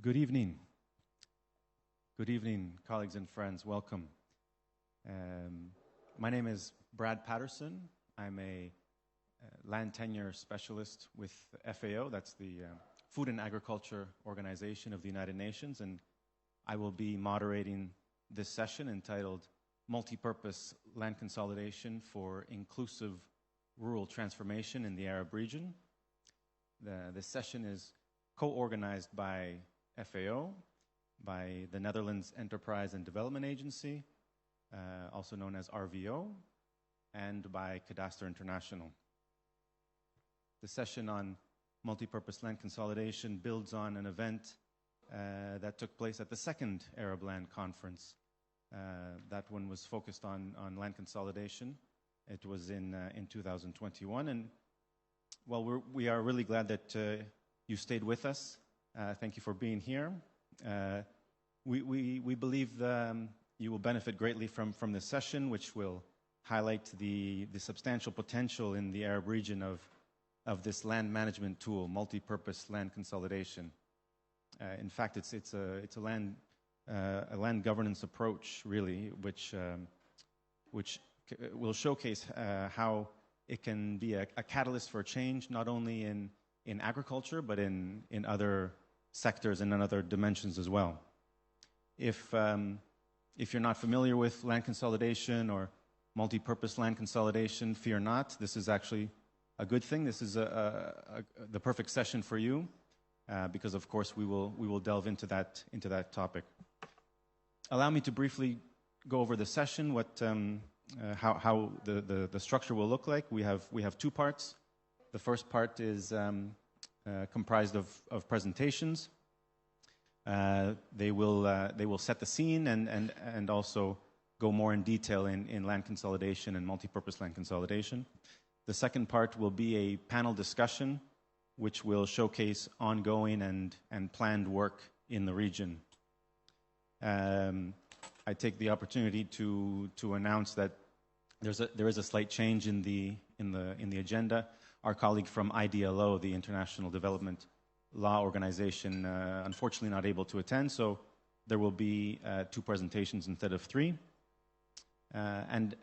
Good evening. Good evening, colleagues and friends. Welcome. My name is Brad Patterson. I'm a land tenure specialist with FAO. That's the Food and Agriculture Organization of the United Nations. And I will be moderating this session entitled Multi-Purpose Land Consolidation for Inclusive Rural Transformation in the Arab Region. This session is co-organized by FAO, by the Netherlands Enterprise and Development Agency, also known as RVO, and by Kadaster International. The session on multi-purpose land consolidation builds on an event that took place at the second Arab Land Conference. That one was focused on land consolidation. It was in 2021, and well, we are really glad that you stayed with us. Thank you for being here. We believe you will benefit greatly from this session, which will highlight the substantial potential in the Arab region of this land management tool, multi-purpose land consolidation. In fact, it's a land governance approach, really, which will showcase how it can be a catalyst for change, not only in agriculture, but in other sectors and in other dimensions as well. If you're not familiar with land consolidation or multi-purpose land consolidation, fear not. This is actually a good thing. This is the perfect session for you, because of course we will delve into that topic. Allow me to briefly go over the session, how the structure will look like. We have two parts. The first part is comprised of presentations. They will set the scene and also go more in detail in land consolidation and multi-purpose land consolidation. The second part will be a panel discussion, which will showcase ongoing and planned work in the region. I take the opportunity to announce that there is a slight change in the agenda. Our colleague from IDLO, the International Development Law Organization, unfortunately not able to attend, so there will be 2 presentations instead of 3. And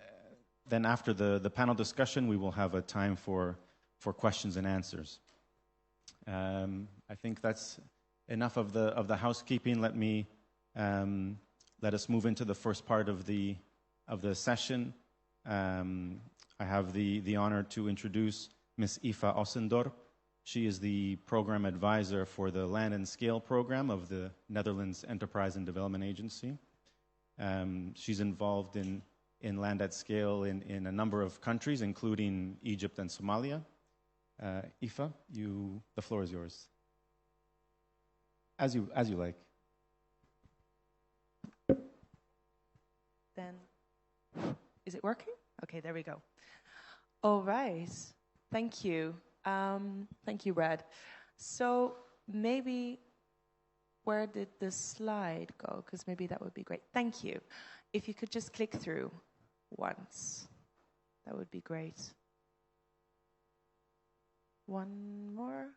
then after the panel discussion, we will have a time for questions and answers. I think that's enough of the housekeeping. Let us move into the first part of the session. I have the honor to introduce Ms. Aoife Ossendorp. She is the program advisor for the Land and Scale program of the Netherlands Enterprise and Development Agency. She's involved in land at scale in a number of countries, including Egypt and Somalia. Aoife, the floor is yours. As you like. Then, is it working? Okay, there we go. All right. Thank you. Thank you, Brad. So maybe, where did the slide go? Because maybe that would be great. Thank you. If you could just click through once, that would be great. One more.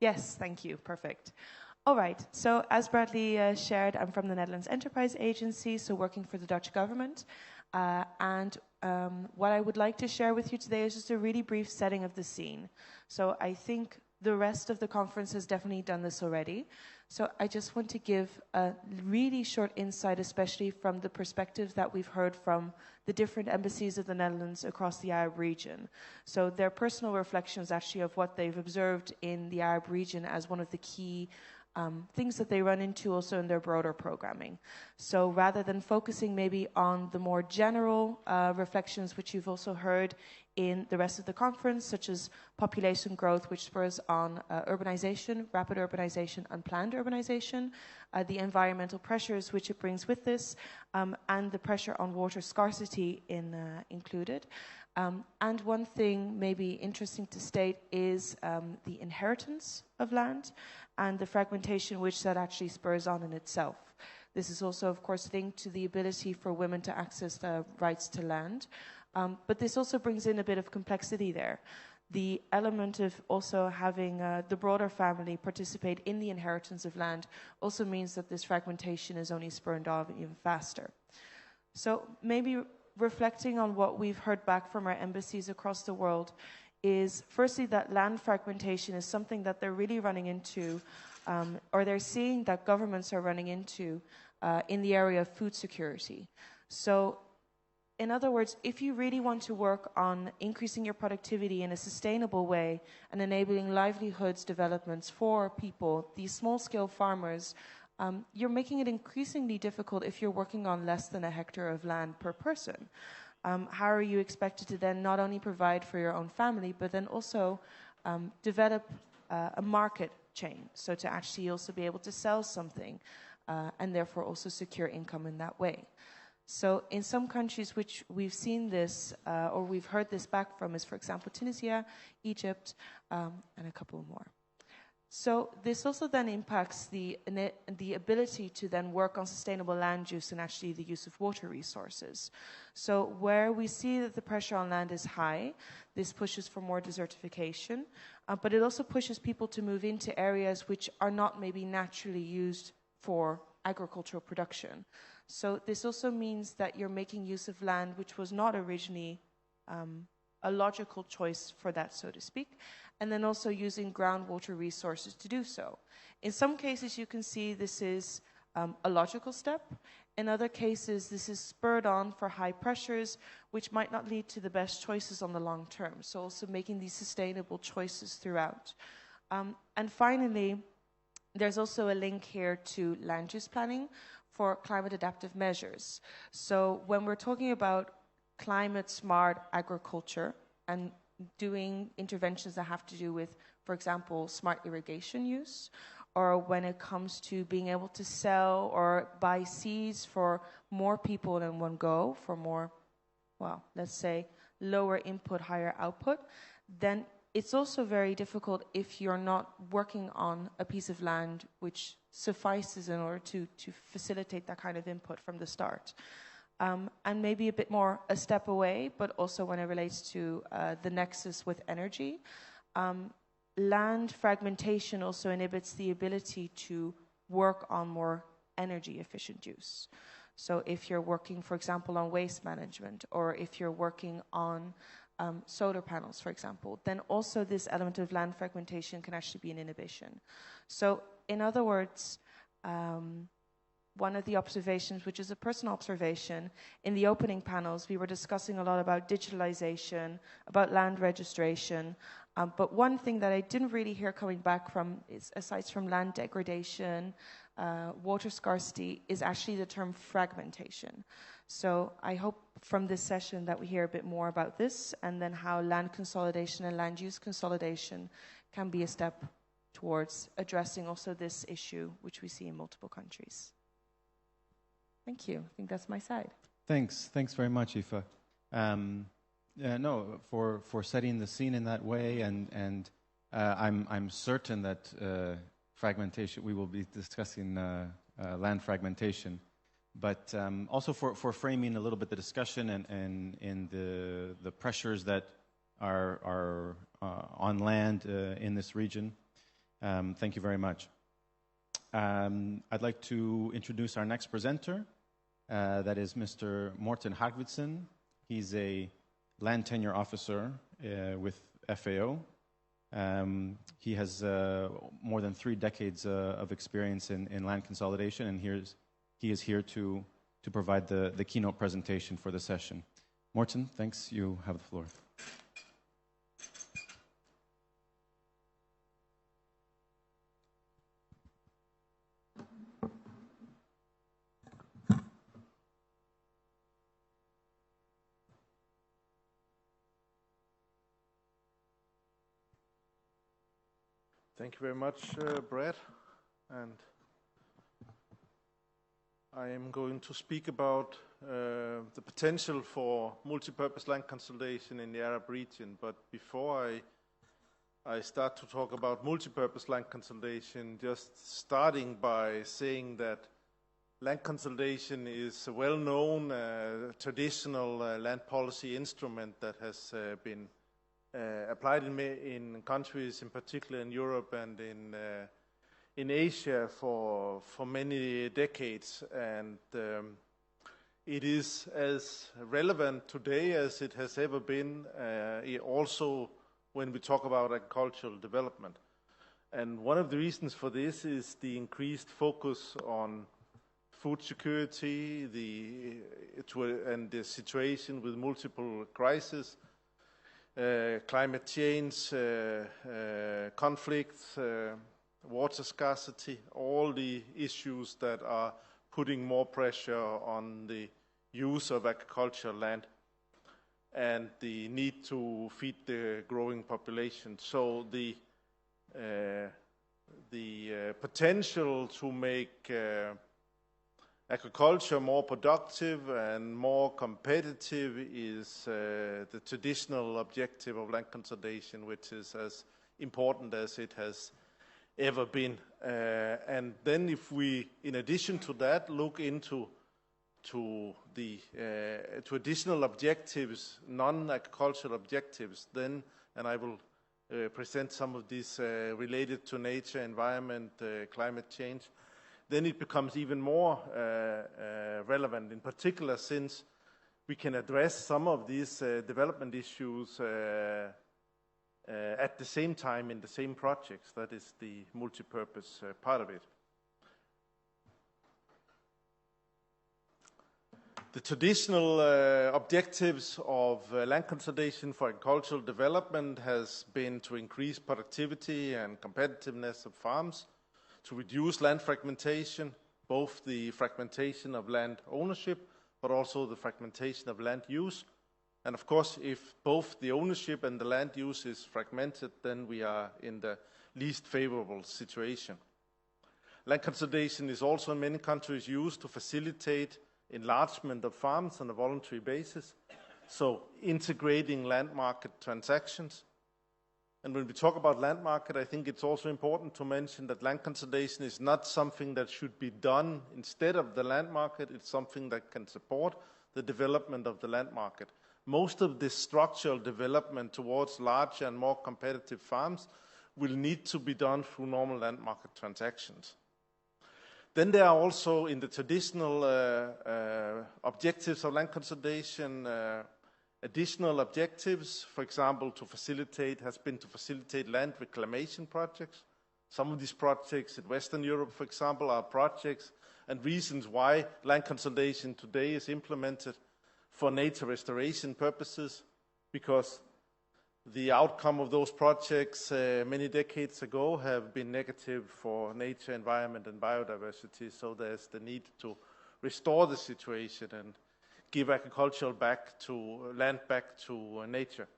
Yes, thank you. Perfect. All right. So as Bradley shared, I'm from the Netherlands Enterprise Agency, so working for the Dutch government. What I would like to share with you today is just a really brief setting of the scene. So I think the rest of the conference has definitely done this already. So I just want to give a really short insight, especially from the perspective that we've heard from the different embassies of the Netherlands across the Arab region. So their personal reflections actually of what they've observed in the Arab region as one of the key things that they run into also in their broader programming. So rather than focusing maybe on the more general reflections which you've also heard in the rest of the conference, such as population growth, which spurs on urbanization, rapid urbanization, unplanned urbanization, the environmental pressures which it brings with this, and the pressure on water scarcity included. And one thing maybe interesting to state is the inheritance of land and the fragmentation which that actually spurs on in itself. This is also, of course, linked to the ability for women to access the rights to land. But this also brings in a bit of complexity there. the element of also having the broader family participate in the inheritance of land also means that this fragmentation is only spurned on even faster. So maybe reflecting on what we've heard back from our embassies across the world is firstly that land fragmentation is something that they're really running into, or they're seeing that governments are running into in the area of food security. So in other words, if you really want to work on increasing your productivity in a sustainable way and enabling livelihoods developments for people, these small-scale farmers, you're making it increasingly difficult if you're working on less than a hectare of land per person. How are you expected to then not only provide for your own family, but then also develop a market chain, so to actually also be able to sell something and therefore also secure income in that way? So in some countries which we've seen this or we've heard this back from is, for example, Tunisia, Egypt, and a couple more. So this also then impacts the ability to then work on sustainable land use and actually the use of water resources. So where we see that the pressure on land is high, this pushes for more desertification, but it also pushes people to move into areas which are not maybe naturally used for agricultural production. So this also means that you're making use of land which was not originally a logical choice for that, so to speak, and then also using groundwater resources to do so. In some cases, you can see this is a logical step. In other cases, this is spurred on for high pressures, which might not lead to the best choices on the long term. So also making these sustainable choices throughout. And finally, there's also a link here to land use planning for climate adaptive measures. So when we're talking about climate smart agriculture and doing interventions that have to do with, for example, smart irrigation use, or when it comes to being able to sell or buy seeds for more people in one go, for more, well, let's say lower input, higher output, then it's also very difficult if you're not working on a piece of land which suffices in order to facilitate that kind of input from the start. And maybe a bit more a step away, but also when it relates to the nexus with energy, land fragmentation also inhibits the ability to work on more energy efficient use. So if you're working, for example, on waste management, or if you're working on solar panels, for example, then also this element of land fragmentation can actually be an inhibition. So in other words, one of the observations, which is a personal observation, in the opening panels, we were discussing a lot about digitalization, about land registration, but one thing that I didn't really hear coming back from, is, aside from land degradation, water scarcity, is actually the term fragmentation. So I hope from this session that we hear a bit more about this, and then how land consolidation and land use consolidation can be a step towards addressing also this issue, which we see in multiple countries. Thank you. I think that's my side. Thanks very much, Aoife. No, for setting the scene in that way, and I'm certain that fragmentation, we will be discussing land fragmentation, but also for framing a little bit the discussion and in the pressures that are on land in this region. Thank you very much. I'd like to introduce our next presenter. That is Mr. Morten Hagvidsen. He's a land tenure officer with FAO. He has more than 3 decades of experience in land consolidation, and he is here to provide the keynote presentation for the session. Morten, thanks. You have the floor. Thank you very much, Brad. And I am going to speak about the potential for multi-purpose land consolidation in the Arab region. But before I start to talk about multi-purpose land consolidation, just starting by saying that land consolidation is a well-known traditional land policy instrument that has been applied in countries, in particular in Europe and in Asia for many decades, and it is as relevant today as it has ever been, also when we talk about agricultural development. And one of the reasons for this is the increased focus on food security, and the situation with multiple crises, climate change, conflicts, water scarcity, all the issues that are putting more pressure on the use of agricultural land and the need to feed the growing population. So the potential to make agriculture more productive and more competitive is the traditional objective of land consolidation, which is as important as it has ever been. And then if we, in addition to that, look into to additional objectives, non-agricultural objectives, then, and I will present some of these related to nature, environment, climate change, then it becomes even more relevant, in particular since we can address some of these development issues at the same time in the same projects. That is the multi-purpose part of it. The traditional objectives of land consolidation for agricultural development has been to increase productivity and competitiveness of farms, to reduce land fragmentation, both the fragmentation of land ownership, but also the fragmentation of land use. And of course, if both the ownership and the land use is fragmented, then we are in the least favorable situation. Land consolidation is also in many countries used to facilitate enlargement of farms on a voluntary basis, so integrating land market transactions. And when we talk about land market, I think it's also important to mention that land consolidation is not something that should be done instead of the land market. It's something that can support the development of the land market. Most of this structural development towards larger and more competitive farms will need to be done through normal land market transactions. Then there are also, in the traditional objectives of land consolidation, additional objectives. For example, to facilitate land reclamation projects. Some of these projects in Western Europe, for example, are projects and reasons why land consolidation today is implemented for nature restoration purposes, because the outcome of those projects many decades ago have been negative for nature, environment, and biodiversity. So there's the need to restore the situation and give agricultural land back to nature.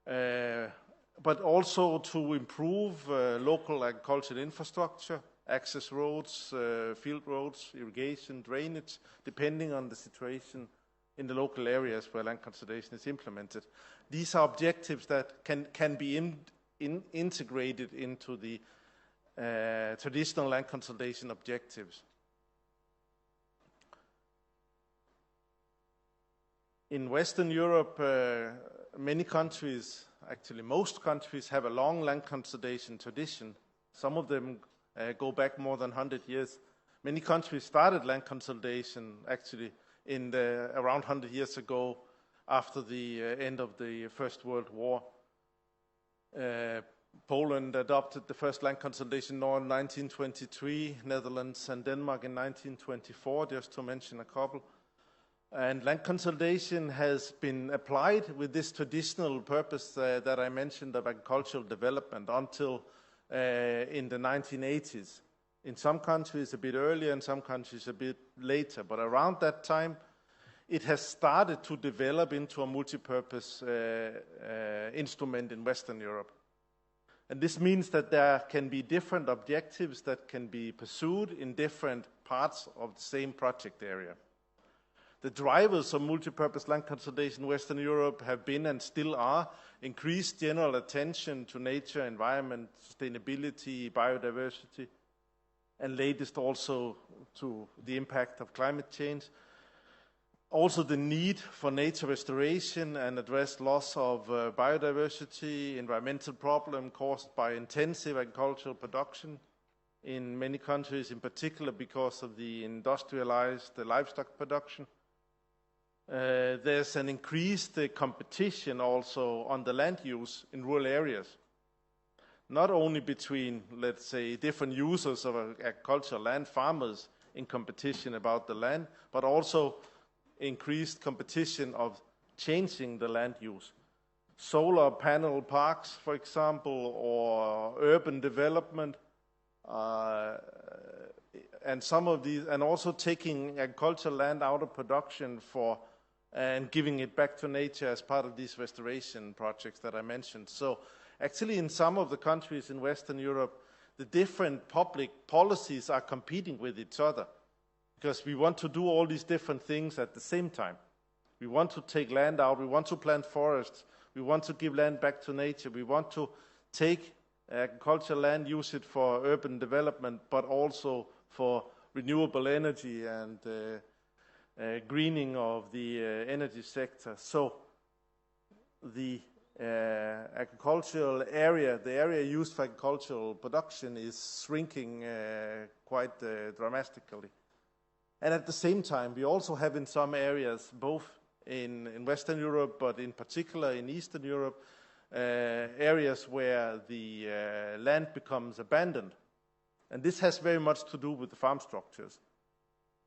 But also to improve local agricultural infrastructure, access roads, field roads, irrigation, drainage, depending on the situation in the local areas where land consolidation is implemented. These are objectives that can be integrated into the traditional land consolidation objectives. In Western Europe, many countries, actually most countries, have a long land consolidation tradition. Some of them go back more than 100 years. Many countries started land consolidation actually around 100 years ago, after the end of the First World War. Poland adopted the first land consolidation law in 1923, Netherlands and Denmark in 1924, just to mention a couple. And land consolidation has been applied with this traditional purpose that I mentioned of agricultural development until in the 1980s. In some countries a bit earlier, in some countries a bit later. But around that time, it has started to develop into a multi-purpose instrument in Western Europe. And this means that there can be different objectives that can be pursued in different parts of the same project area. The drivers of multi-purpose land consolidation in Western Europe have been and still are increased general attention to nature, environment, sustainability, biodiversity, and latest also to the impact of climate change. Also the need for nature restoration and address loss of biodiversity, environmental problem caused by intensive agricultural production in many countries, in particular because of the industrialized livestock production. There's an increased competition also on the land use in rural areas, not only between, let's say, different users of agricultural land, farmers in competition about the land, but also increased competition of changing the land use. Solar panel parks, for example, or urban development, and some of these, and also taking agricultural land out of production and giving it back to nature as part of these restoration projects that I mentioned. So actually in some of the countries in Western Europe, the different public policies are competing with each other because we want to do all these different things at the same time. We want to take land out, we want to plant forests, we want to give land back to nature, we want to take agricultural land, use it for urban development, but also for renewable energy and greening of the energy sector. So the agricultural area, the area used for agricultural production is shrinking quite dramatically. And at the same time, we also have in some areas, both in Western Europe, but in particular in Eastern Europe, areas where the land becomes abandoned. And this has very much to do with the farm structures,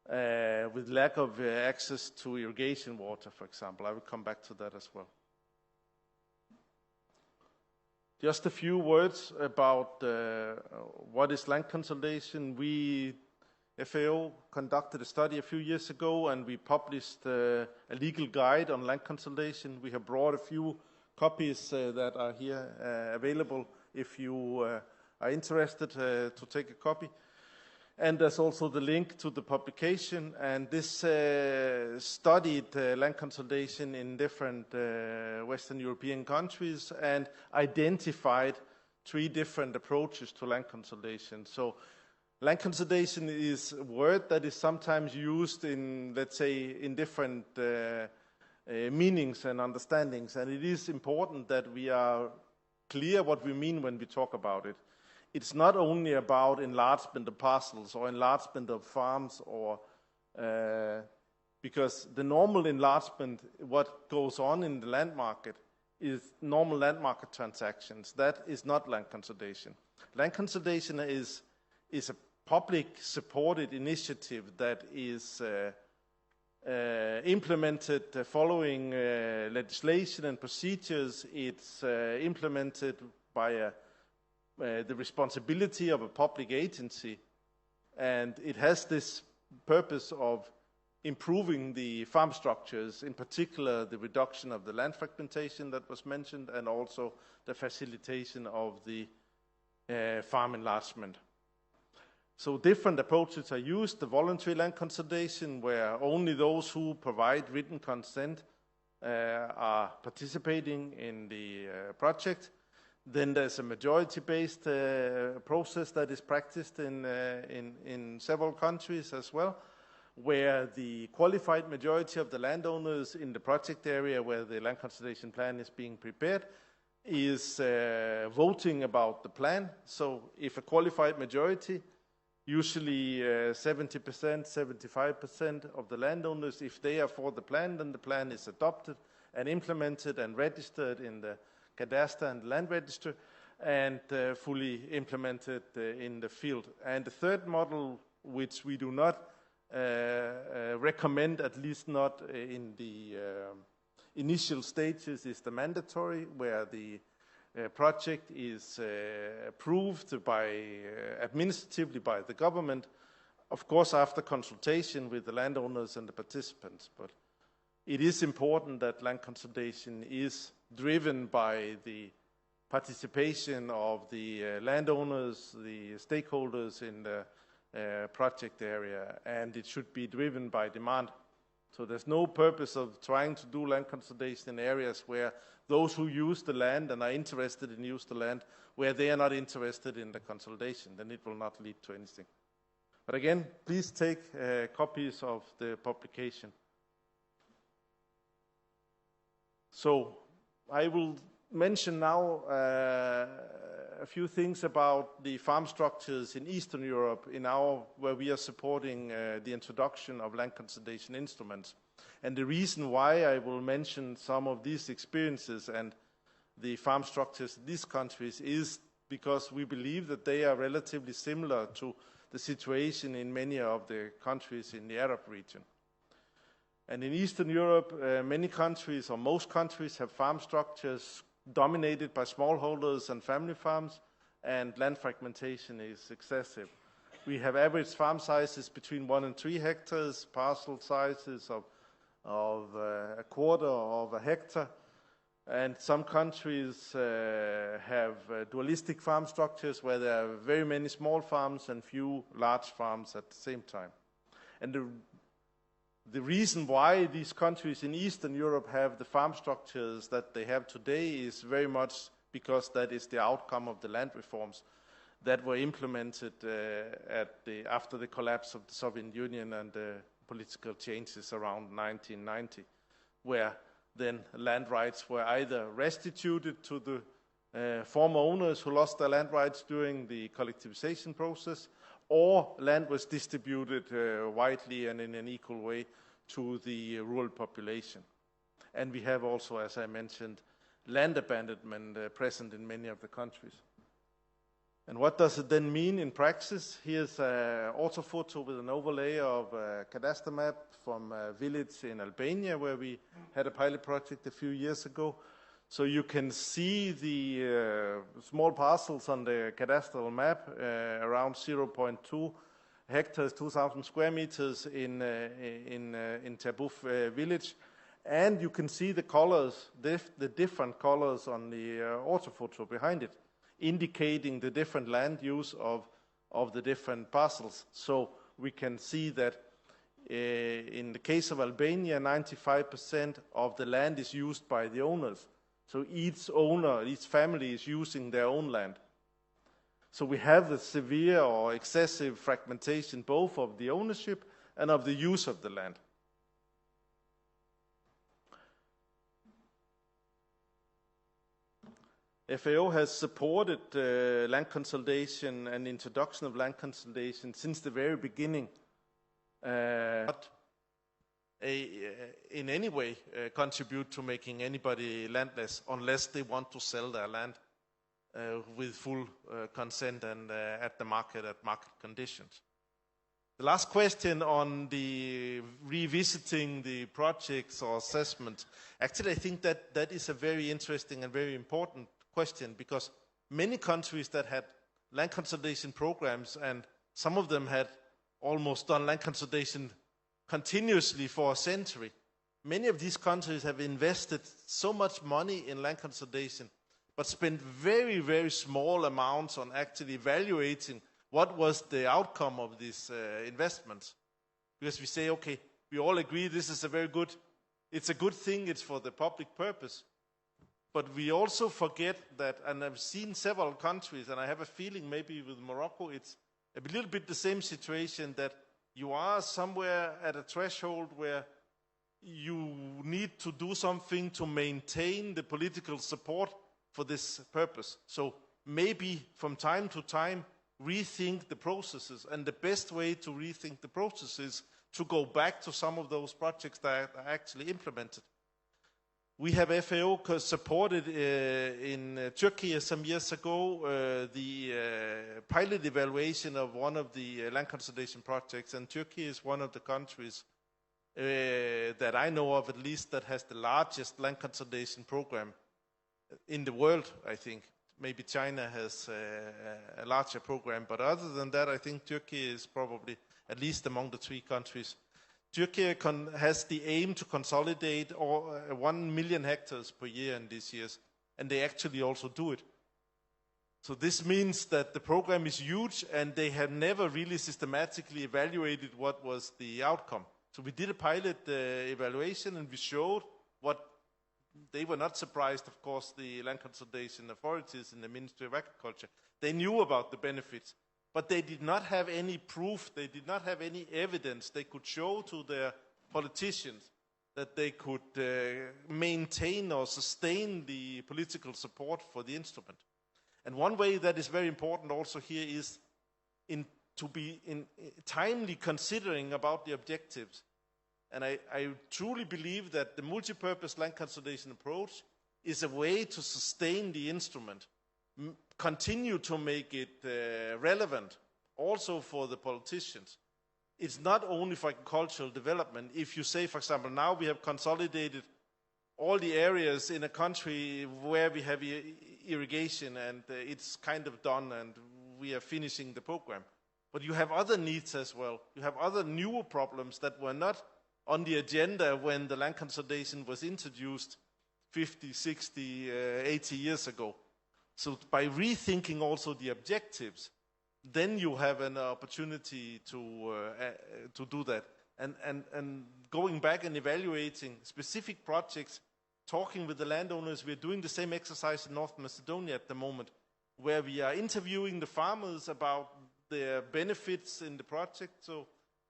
with lack of access to irrigation water, for example. I will come back to that as well. Just a few words about what is land consolidation. We, FAO, conducted a study a few years ago, and we published a legal guide on land consolidation. We have brought a few copies that are here available if you are interested to take a copy. And there's also the link to the publication. And this studied land consolidation in different Western European countries and identified 3 different approaches to land consolidation. So land consolidation is a word that is sometimes used in, let's say, in different meanings and understandings. And it is important that we are clear what we mean when we talk about it. It's not only about enlargement of parcels or enlargement of farms or because the normal enlargement, what goes on in the land market is normal land market transactions. That is not land consolidation. Land consolidation is a public supported initiative that is implemented following legislation and procedures. It's implemented by the responsibility of a public agency, and it has this purpose of improving the farm structures, in particular the reduction of the land fragmentation that was mentioned, and also the facilitation of the farm enlargement. So different approaches are used. The voluntary land consolidation, where only those who provide written consent are participating in the project. Then there's a majority-based process that is practiced in several countries as well, where the qualified majority of the landowners in the project area where the land consolidation plan is being prepared is voting about the plan. So if a qualified majority, usually 70%, 75% of the landowners, if they are for the plan, then the plan is adopted and implemented and registered in the Kadaster and land register and fully implemented in the field. And the third model, which we do not recommend, at least not in the initial stages, is the mandatory, where the project is approved by administratively by the government, of course after consultation with the landowners and the participants. But it is important that land consolidation is driven by the participation of the landowners, the stakeholders in the project area, and it should be driven by demand. So there's no purpose of trying to do land consolidation in areas where those who use the land and are interested in use the land, where they are not interested in the consolidation, then it will not lead to anything. But again, please take copies of the publication. So I will mention now a few things about the farm structures in Eastern Europe where we are supporting the introduction of land consolidation instruments. And the reason why I will mention some of these experiences and the farm structures in these countries is because we believe that they are relatively similar to the situation in many of the countries in the Arab region. And in Eastern Europe, many countries, or most countries, have farm structures dominated by smallholders and family farms, and land fragmentation is excessive. We have average farm sizes between 1 and 3 hectares, parcel sizes of a quarter of a hectare, and some countries have dualistic farm structures where there are very many small farms and few large farms at the same time. And the reason why these countries in Eastern Europe have the farm structures that they have today is very much because that is the outcome of the land reforms that were implemented after the collapse of the Soviet Union and the political changes around 1990, where then land rights were either restituted to the former owners who lost their land rights during the collectivization process, or land was distributed widely and in an equal way to the rural population. And we have also, as I mentioned, land abandonment present in many of the countries. And what does it then mean in practice? Here's an orthophoto with an overlay of a Kadaster map from a village in Albania where we had a pilot project a few years ago. So you can see the small parcels on the cadastral map, around 0.2 hectares, 2,000 square meters in Tabuf village. And you can see the colors, the different colors on the orthophoto behind it, indicating the different land use of the different parcels. So we can see that in the case of Albania, 95% of the land is used by the owners. So each owner, each family is using their own land. So we have the severe or excessive fragmentation both of the ownership and of the use of the land. FAO has supported land consolidation and introduction of land consolidation since the very beginning. Not in any way contribute to making anybody landless unless they want to sell their land with full consent and at market conditions. The last question on the revisiting the projects or assessment, actually I think that is a very interesting and very important question, because many countries that had land consolidation programs, and some of them had almost done land consolidation continuously for a century. Many of these countries have invested so much money in land consolidation, but spent very, very small amounts on actually evaluating what was the outcome of these investments. Because we say, okay, we all agree this is it's a good thing, it's for the public purpose. But we also forget that, and I've seen several countries, and I have a feeling maybe with Morocco, it's a little bit the same situation, that you are somewhere at a threshold where you need to do something to maintain the political support for this purpose. So maybe from time to time, rethink the processes. And the best way to rethink the process is to go back to some of those projects that are actually implemented. We have FAO supported in Turkey some years ago the pilot evaluation of one of the land consolidation projects, and Turkey is one of the countries that I know of at least that has the largest land consolidation program in the world, I think. Maybe China has a larger program, but other than that, I think Turkey is probably at least among the 3 countries. Turkey has the aim to consolidate 1 million hectares per year in these years, and they actually also do it. So this means that the program is huge, and they have never really systematically evaluated what was the outcome. So we did a pilot evaluation, and we showed what they were not surprised, of course, the land consolidation authorities in the Ministry of Agriculture. They knew about the benefits, but they did not have any proof, they did not have any evidence they could show to their politicians that they could maintain or sustain the political support for the instrument. And one way that is very important also here is to be timely considering about the objectives. And I truly believe that the multi-purpose land consolidation approach is a way to sustain the instrument, continue to make it relevant also for the politicians. It's not only for agricultural development. If you say, for example, now we have consolidated all the areas in a country where we have irrigation and it's kind of done and we are finishing the program. But you have other needs as well. You have other newer problems that were not on the agenda when the land consolidation was introduced 50, 60, 80 years ago. So by rethinking also the objectives, then you have an opportunity to do that. And going back and evaluating specific projects, talking with the landowners, we're doing the same exercise in North Macedonia at the moment, where we are interviewing the farmers about their benefits in the project. So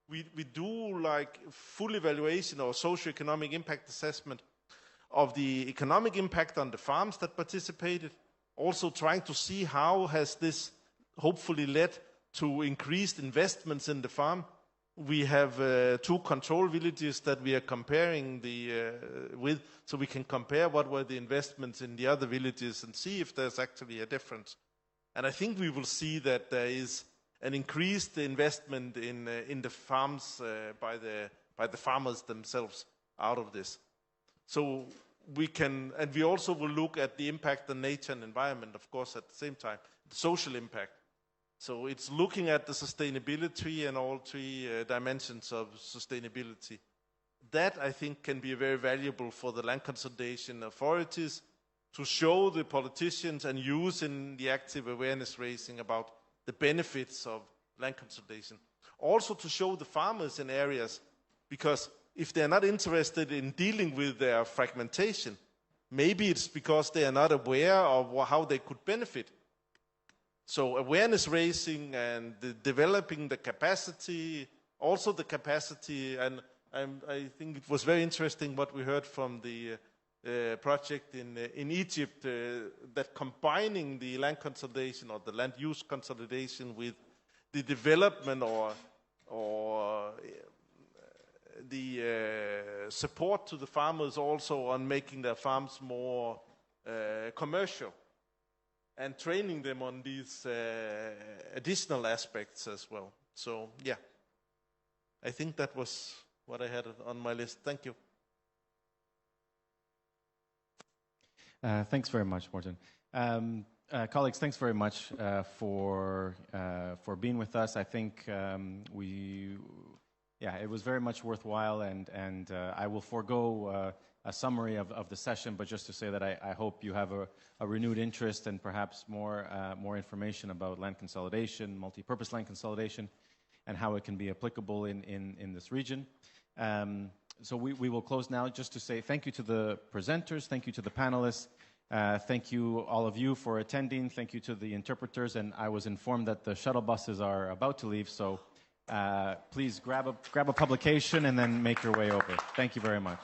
we do like full evaluation or socioeconomic impact assessment of the economic impact on the farms that participated, also trying to see how has this hopefully led to increased investments in the farm. We have 2 control villages that we are comparing with, so we can compare what were the investments in the other villages and see if there's actually a difference. And I think we will see that there is an increased investment in the farms by the farmers themselves out of this. So we can, and we also will look at the impact on nature and environment, of course, at the same time, the social impact. So it's looking at the sustainability and all 3 dimensions of sustainability. That, I think, can be very valuable for the land consolidation authorities to show the politicians and use in the active awareness raising about the benefits of land consolidation. Also to show the farmers in areas, because if they're not interested in dealing with their fragmentation, maybe it's because they are not aware of how they could benefit. So awareness raising and developing the capacity, also the capacity, and I think it was very interesting what we heard from the project in Egypt, that combining the land consolidation or the land use consolidation with the development or the support to the farmers also on making their farms more commercial and training them on these additional aspects as well. So, yeah, I think that was what I had on my list. Thank you. Thanks very much, Morten. Colleagues, thanks very much for being with us. I think it was very much worthwhile, and I will forego a summary of the session, but just to say that I hope you have a renewed interest and perhaps more information about land consolidation, multi-purpose land consolidation, and how it can be applicable in this region. So we will close now just to say thank you to the presenters, thank you to the panelists, thank you all of you for attending, thank you to the interpreters, and I was informed that the shuttle buses are about to leave, so please grab a publication and then make your way over. Thank you very much.